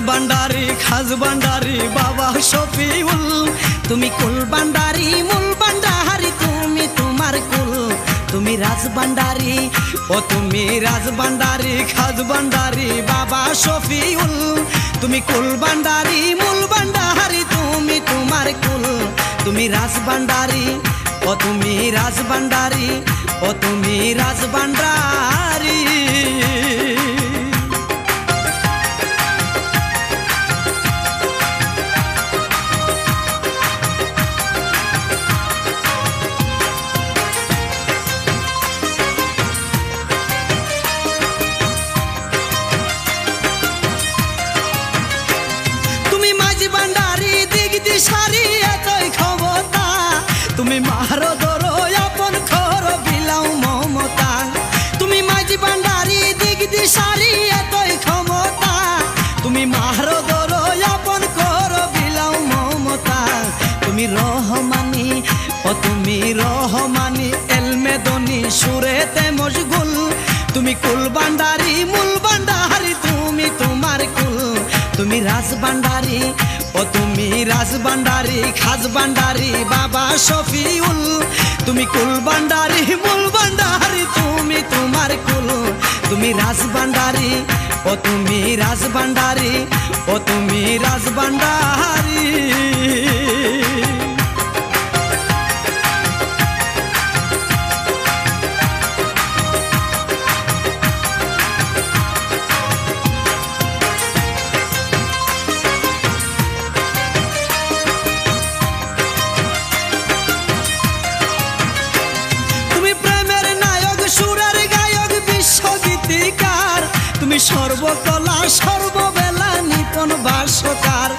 ভান্ডারি খাজ ভান্ডারি বাবা শফিউল, তুমি কুল ভান্ডারি মূল ভান্ডারি, তুমি তোমার কুল, তুমি রাজ ভান্ডারি, ও তুমি রাজ ভান্ডারি খাজ ভান্ডারি বাবা শফিউল, তুমি কুল ভান্ডারি মূল ভান্ডারি, তুমি তোমার কুল, তুমি রাজ ভান্ডারি, ও তুমি রাজ ভান্ডারি, ও তুমি রাজ ভান্ডারি। সারি এতই ক্ষমতা, তুমি মারো ধরো আপন খর বিলাও মমতা, তুমি মাঝি ভান্ডারি দিক দিশারি এতই ক্ষমতা, তুমি মারো ধরো আপন খর বিলাও মমতা, তুমি রহমানি, ও তুমি রহমানি এলমেদনি সুরেতে মশগুল, তুমি কুল ভান্ডারি মূল ভান্ডারি, তুমি তোমার কুল, তুমি রাজ ভান্ডারি, ও তুমি রাজ ভান্ডারি খাজ ভান্ডারি বাবা শফিউল, তুমি কুল ভান্ডারি মূল ভান্ডারি, তুমি তোমার কুল, তুমি রাজ ভান্ডারি, ও তুমি রাজ ভান্ডারি, ও তুমি রাজ ভান্ডারি। তুমি সর্বকলা সর্ববেলা নিপুণ ভাষ্যকার,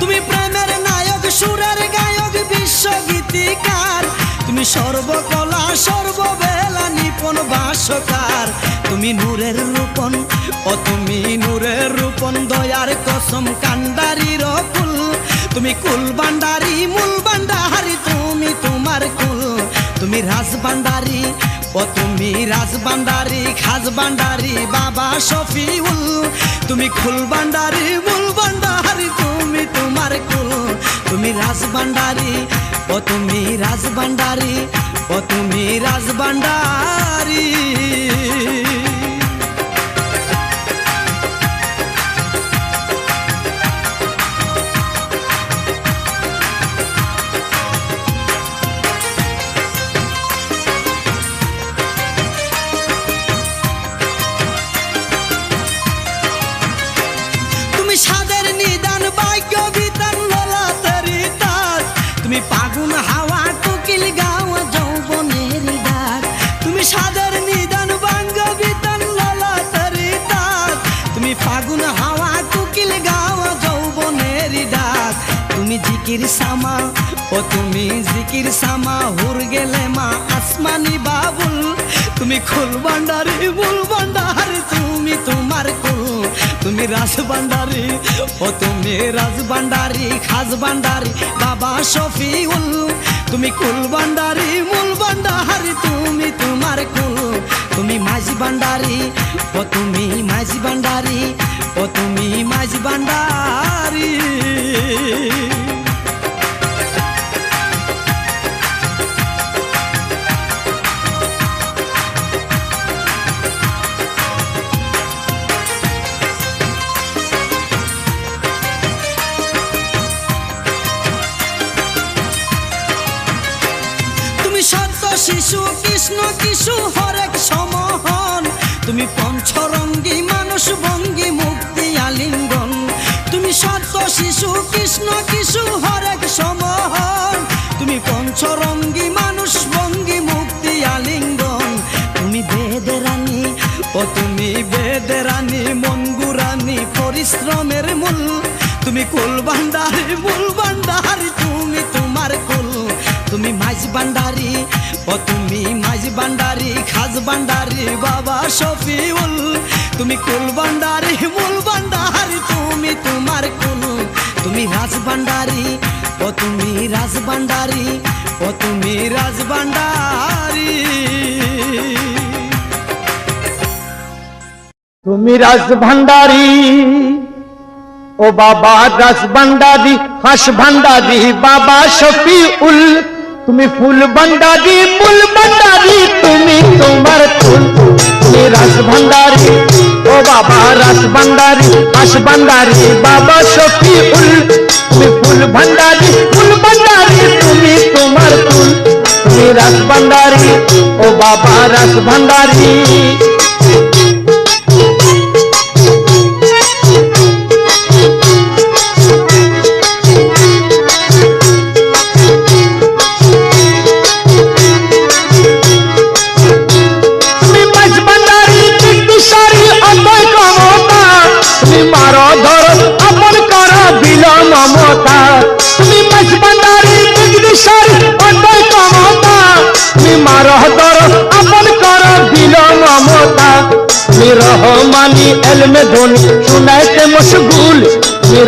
তুমি প্রেমের নায়ক সুরের গায়ক বিশ্বগীতিকার, তুমি সর্বকলা সর্ববেলা নিপুণ ভাষ্যকার, তুমি নূরের রূপন, ও তুমি নূরের রূপন দয়ার কসম কান্ডারির কুল, তুমি কুল ভান্ডারি মূল ভান্ডারি, তুমি তোমার কুল, তুমি রাজ ভান্ডারি, ও তুমি রাজ ভান্ডারি খাজ ভান্ডারি বাবা শফিউল, তুমি কুল ভান্ডারি মূল ভান্ডারি, তুমি তোমার কুল, তুমি রাজ ভান্ডারি, ও তুমি রাজ ভান্ডারি, ও তুমি রাজ ভান্ডারি। তুমি ফাগুন হাওয়া কোকিল গাও যৌবনের ডাক, তুমি সাদের নিদান বাঙ্গ বিতান ললাটারি ডাক, তুমি ফাগুন হাওয়া কোকিল গাও যৌবনের ডাক, তুমি জিকির সামা, ও তুমি জিকির সামা হুর গেলে মা আসমানি বাবুল, তুমি কুল ভান্ডারি মূল ভান্ডারি, তুমি তোমার কুল, তুমি রাজ ভান্ডারি, ও তুমি রাজ ভান্ডারি খাজ ভান্ডারি বাবা শফিউল, তুমি কুল ভান্ডারি মূল ভান্ডারি, তুমি তোমার কুল, তুমি মাঝি ভান্ডারি, ও তুমি মাঝি ভান্ডারি, ও তুমি মাঝি ভান্ডারি। শিশু কৃষ্ণ কিশু হরেক সমহন, তুমি পঞ্চরঙ্গী মানুষ ভঙ্গি মুক্তি আলিঙ্গন, তুমি সত্য শিশু কৃষ্ণ কিশু হরেক সমহন, তুমি পঞ্চরঙ্গী মানুষ ভঙ্গি মুক্তি আলিঙ্গন, তুমি বেদেরানি, ও তুমি বেদেরানি মনগুরানি পরিশ্রমের মূল, তুমি কুল ভান্ডারি মূল ভান্ডারি, তুমি তোমার কুল, তুমি মাঝ ভান্ডারি, ও তুমি মাঝ ভান্ডারি খাজ ভান্ডারি বাবা শফিউল, তুমি কুল ভান্ডারি মূল ভান্ডারি, তুমি তোমার কুল, তুমি রাজ ভান্ডারি, ও তুমি রাজ ভান্ডারি, ও তুমি রাজ ভান্ডারি। তুমি রাজ ভান্ডারি ও বাবা রাস ভান্ডারি হাস ভান্ডারি বাবা শফিউল তুমি ফুল ভান্ডারি মূল ভান্ডারি তুমি তোমার ফুল তুমি রাস ভান্ডারি ও বাবা রাস ভান্ডারি হাস ভান্ডারি বাবা শফিউল তুমি ফুল ভান্ডারি মূল ভান্ডারি তুমি তোমার ফুল তুমি রাস ভান্ডারি ও বাবা রাস ভান্ডারি रहमानी एलमे धोनी सुनाते मशगूल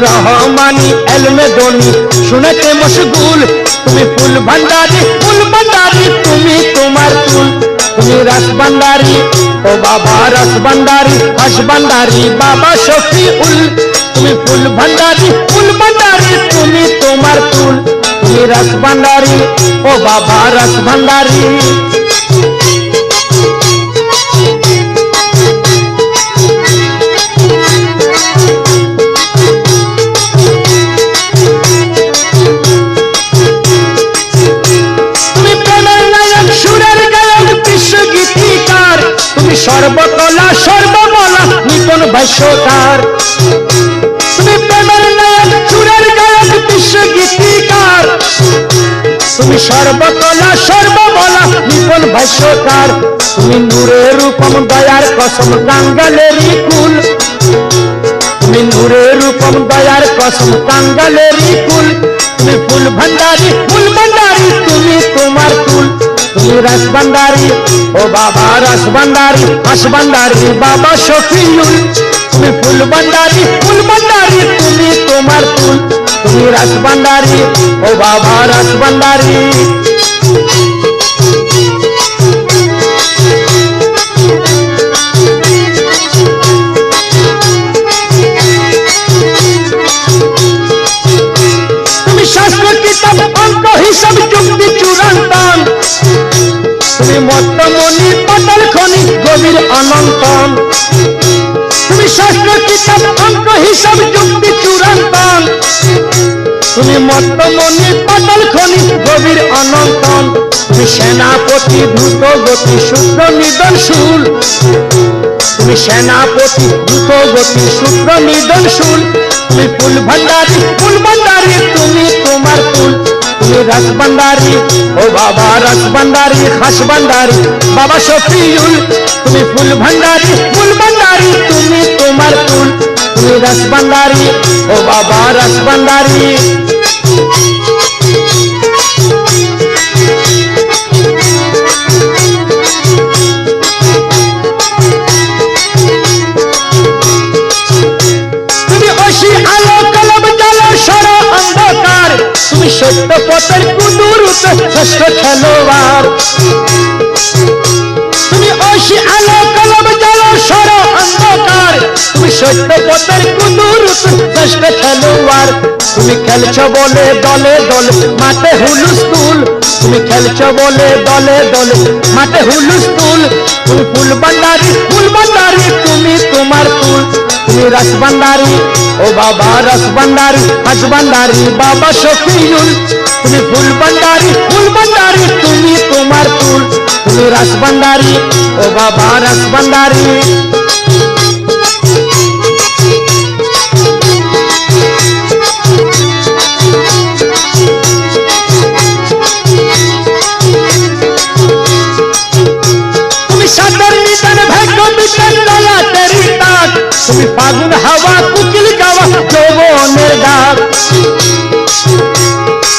रहमानी एलमे धोनी सुनाते मशगूल तुम्हें फूल भंडारी तुम्हें तुम्हार फूल तुम्हें रस भंडारी ओ बाबा रस भंडारी हस भंडारी बाबा शफीउल तुम्हें फूल भंडारी तुम्हें तुम्हार फूल तुम्हें रस भंडारी ओ बाबा रस भंडारी सर्वकला सर्वमला निपुण भाष्यकार তুমি প্রেমের নায়ক সুরের গায়ক বিশ্ব গীতিকার তুমি সর্বকলা সর্বমলা নিপুণ ভাষ্যকার তুমি নূরের রূপম দয়ার কসম কাঙ্গালেরই কুল তুমি নূরের রূপম দয়ার কসম কাঙ্গালেরই কুল তুমি ফুল ভান্ডারি তুমি তোমার কুল তুমি রস ভান্ডারি ও বাবা রস ভান্ডারি হস ভান্ডারি বাবা শফিউল তুমি ফুল ভান্ডারি তুমি তোমার ফুল তুমি রস ভান্ডারি ও বাবা রস ভান্ডারি তুমি শাস্ত্র কিতাব অঙ্ক হিসাব যুক্তি চূড়ান্তন তুমি মত্তমণি পাতাল খনি গভীর অনন্তন তুমি শাস্ত্র কিতাব অঙ্ক হিসাব যুক্তি চূড়ান্তন তুমি মত্তমণি পাতাল খনি গভীর অনন্তন তুমি সেনাপতি দ্রুত গতি সূত্র নিদনশূল তুমি সেনাপতি দ্রুত গতি সূত্র নিদনশূল তুমি ফুল ভান্ডারি তুমি তোমার ফুল তুমি রস ভান্ডারি ও বাবা রস ভান্ডারি হাস ভান্ডারি বাবা শফিউল তুমি ফুল ভান্ডারি তুমি তোমার ফুল তুমি রস ভান্ডারি ও বাবা রস ভান্ডারি তুমি সত্য পথের কুদুরুতে শ্রেষ্ঠ খেলোয়াড় তুমি ঐশী আলো কলম জল সর অন্ধকার তুমি সত্য পথের কুদুরুতে শ্রেষ্ঠ খেলোয়াড় তুমি খেলছো বলে দলে দলে মাঠে হুলস্থুল তুমি খেলছো বলে দলে দলে মাঠে হুলস্থুল তুমি ফুল ভান্ডারি তুমি তোমার ফুল তুমি রস ভান্ডারি ও বাবা রস ভান্ডারি হস ভান্ডারি বাবা শফিউল তুমি ফুল ভান্ডারি তুমি তোমার ফুল তুমি রস ভান্ডারি ও বাবা রস ভান্ডারি তুমি সাদর নিদান ভাগ্য বিধান দয়া তেরি তাক তুমি ফাগুন হাওয়া কুকিল গাওয়া যৌবনের ডাক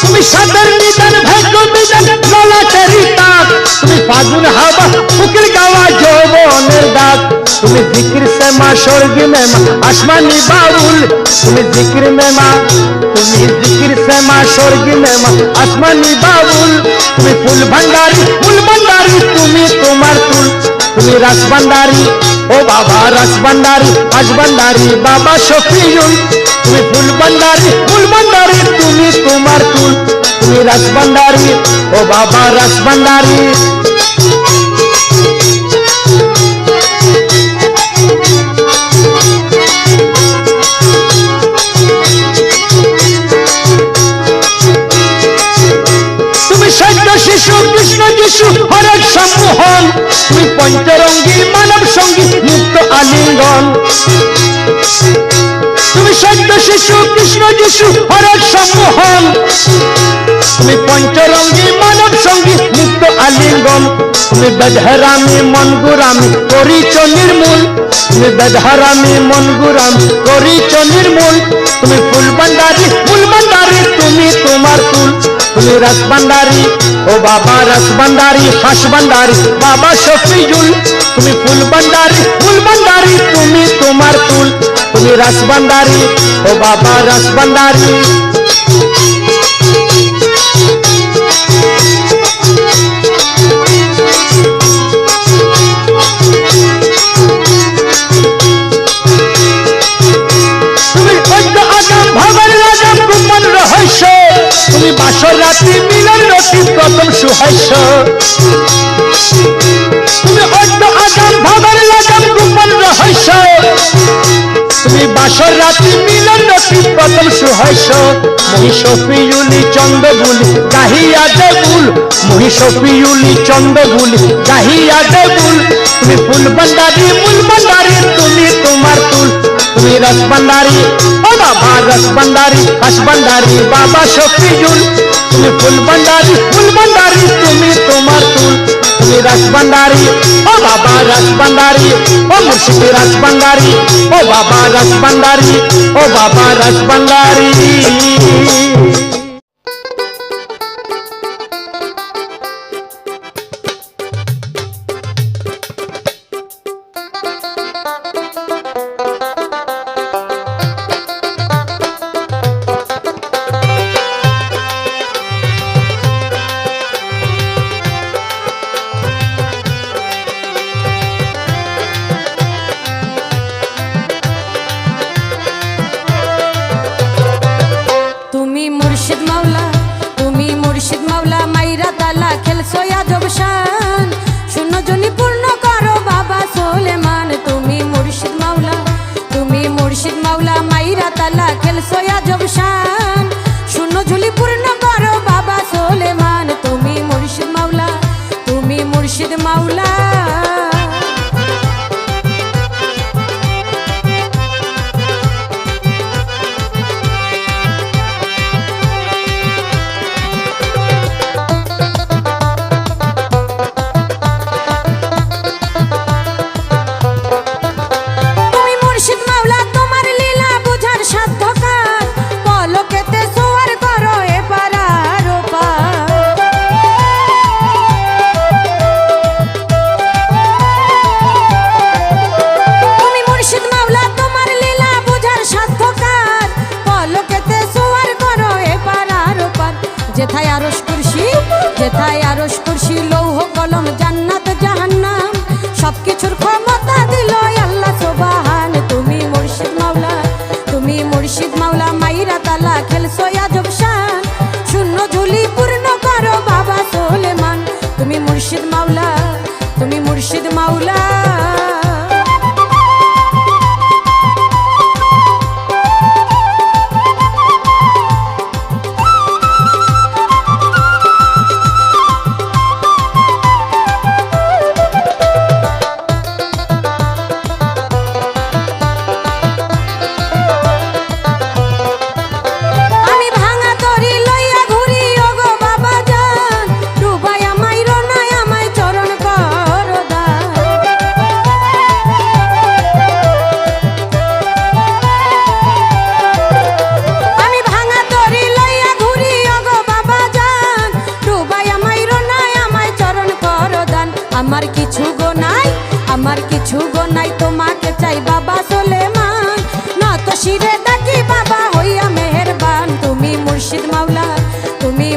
তুমি সাদর নিদান ভাগ্য বিধান দয়া তেরি তাক তুমি ফাগুন হাওয়া কুকিল গাওয়া যৌবনের ডাক তুমি জিকির से मां स्वर्ग में मां आसमानी बाउल তুমি জিকির में मां তুমি জিকির से मां स्वर्ग में मां आसमानी बाउल তুমি ফুল ভান্ডারি তুমি তোমার ফুল তুমি রস ভান্ডারি ও বাবা রাজভান্ডারি বাবা শফিউল তুমি ফুল ভান্ডারি তুমি তোমার ফুল তুমি রাজভান্ডারি ও বাবা রাজভান্ডারি শিশু কৃষ্ণ যিশু হরেক সম্মোহন তুমি পঞ্চরঙ্গী মানব সঙ্গী মুক্ত আলিঙ্গন তুমি সত্য শিশু কৃষ্ণ যিশু হরেক সম্মোহন তুমি পঞ্চরঙ্গী মানব সঙ্গী মুক্ত আলিঙ্গন তুমি বেদহারামি মন গুরামি করিছ নির্মূল তুমি বেদহারামি মন গুরামি করিছ নির্মূল তুমি ফুল ভান্ডারি তুমি তোমার ফুল তুমি রাজভান্ডারি ও বাবা রাজভান্ডারি হাসভান্ডারি বাবা শফিউল তুমি ফুল ভান্ডারি তুমি তোমার ফুল তুমি রাজভান্ডারি ও বাবা রাজভান্ডারি তুমি বাসর রাত্রি মিলন রতি প্রথম সুহাস্য তুমি অদ্য আগাম ভাবের লাগাম গোপন রহস্য তুমি বাসর রাত্রি মিলন রতি প্রথম সুহাস্য মহিষপিউলি চন্দ্রবুলি গাহিয়া দেবুল মহিষপিউলি চন্দ্রবুলি গাহিয়া দেবুল তুমি ফুল ভান্ডারি তুমি তোমার ফুল তুমি রাজভান্ডারি ও বাবা রাজভান্ডারি হাসভান্ডারি বাবা শফিউল তুমি ফুল ভান্ডারি তুমি তোমার ফুল তুমি রাজভান্ডারি ও বাবা রাজভান্ডারি ও মুর্শিদি রাজভান্ডারি ও বাবা রাজভান্ডারি ও বাবা রাজভান্ডারি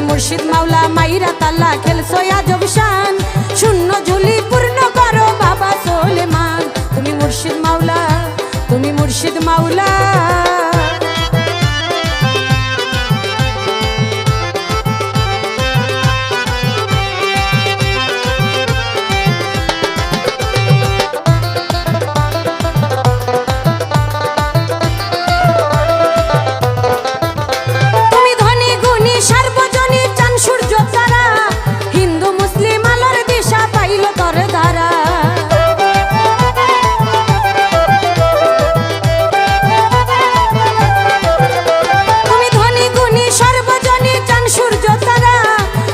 মুর্শিদ মাওলা মাইরা তাল্লা খেলছো আজব শান শূন্য ঝুলি পূর্ণ করো বাবা সোলেমান তুমি মুর্শিদ মাওলা। তুমি ধনী গুণী সার্বজনী চান সূর্য তারা, হিন্দু মুসলিম আলোর দিশা পাইল তর ধারা। তুমি ধনী গুণী সার্বজনী চান সূর্য তারা,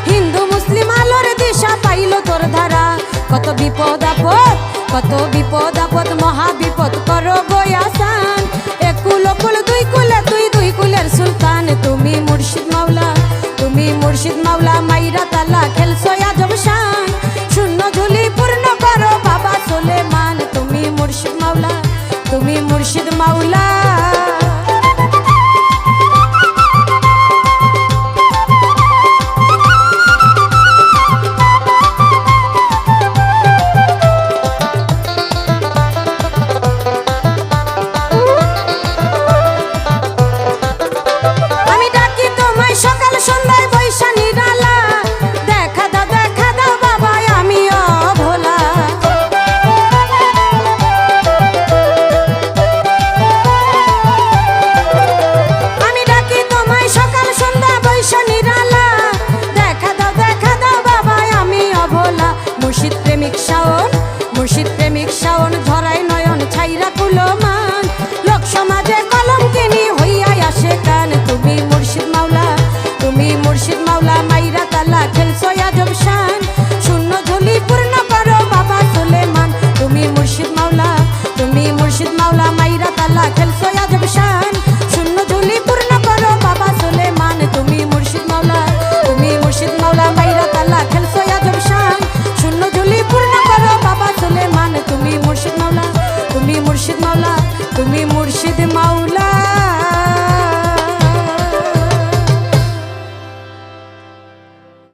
হিন্দু মুসলিম আলোর দিশা পাইল তোর ধারা। কত বিপদ আপদ, কত বিপদ আপদ, মহা বিপদ করো বয়াসান। এক কুল কুল দুই কুলে তুই দুই কুলের সুলতান। তুমি মুর্শিদ মাওলা, তুমি মুর্শিদ মাওলা, মাইরা তালা খেলছো আজব শান। শূন্য ঝুলি পূর্ণ করো বাবা সুলেমান। তুমি মুর্শিদ মাওলা, তুমি মুর্শিদ মাওলা। আমি ডাকি তোমায় সকাল সন্ধ্যায় বৈশা নিরালা, দেখা দাও বাবা আমি অভোলা। আমি ডাকি তোমায় সকাল সন্ধ্যা বৈশা নিরালা, দেখা দাও বাবা আমি অভোলা। মুর্শিদ প্রেমিক শাওন, মুর্শিদ প্রেমিক শাওন, ঝরাই নয়ন ছাইরা কুলো মান। লোক সমাজে কলঙ্কিনী হইয়া আসে কান। তুমি